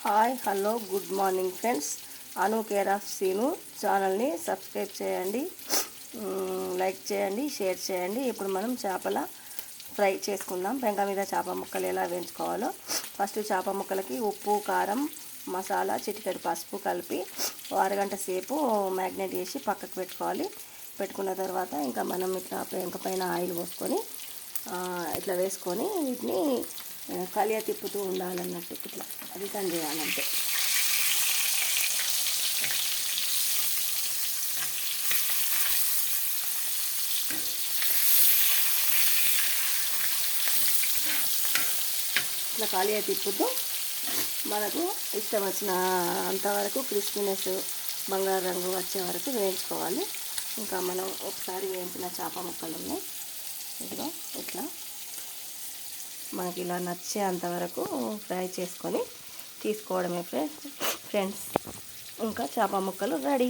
Hi hello good morning friends. Anu care of Seenu ఛానల్ని subscribe చేయండి, like చేయండి, షేర్ చేయండి. ఇప్పుడు మనం చేపల ఫ్రై చేసుకుందాం. పెంక మీద చేప ముక్కలు ఎలా వేయించుకోవాలో. ఫస్ట్ చేప ముక్కలకి ఉప్పు, కారం, మసాలా, చిటికెడు పసుపు కలిపి అరగంట సేపు మ్యాగ్నేట్ చేసి పక్కకు పెట్టుకోవాలి. పెట్టుకున్న తర్వాత ఇంకా మనం ఇట్లా పెంక పైన ఆయిల్ పోసుకొని ఇట్లా వేసుకొని వీటిని కలియ తిప్పుతూ ఉండాలన్నట్టు. ఇట్లా రిటర్న్ చేయాలంటే ఇట్లా కలియ తిప్పుతూ మనకు ఇష్టం వచ్చిన అంతవరకు క్రిస్పీనెస్ బంగారు రంగు వచ్చే వరకు వేయించుకోవాలి. ఇంకా మనం ఒకసారి వేయించిన చేప ముక్కలని ఇదిగో ఇట్లా మనకి ఇలా నచ్చే అంతవరకు ఫ్రై చేసుకొని తీసుకోవడమే ఫ్రెండ్స్. ఇంకా చేప ముక్కలు రెడీ.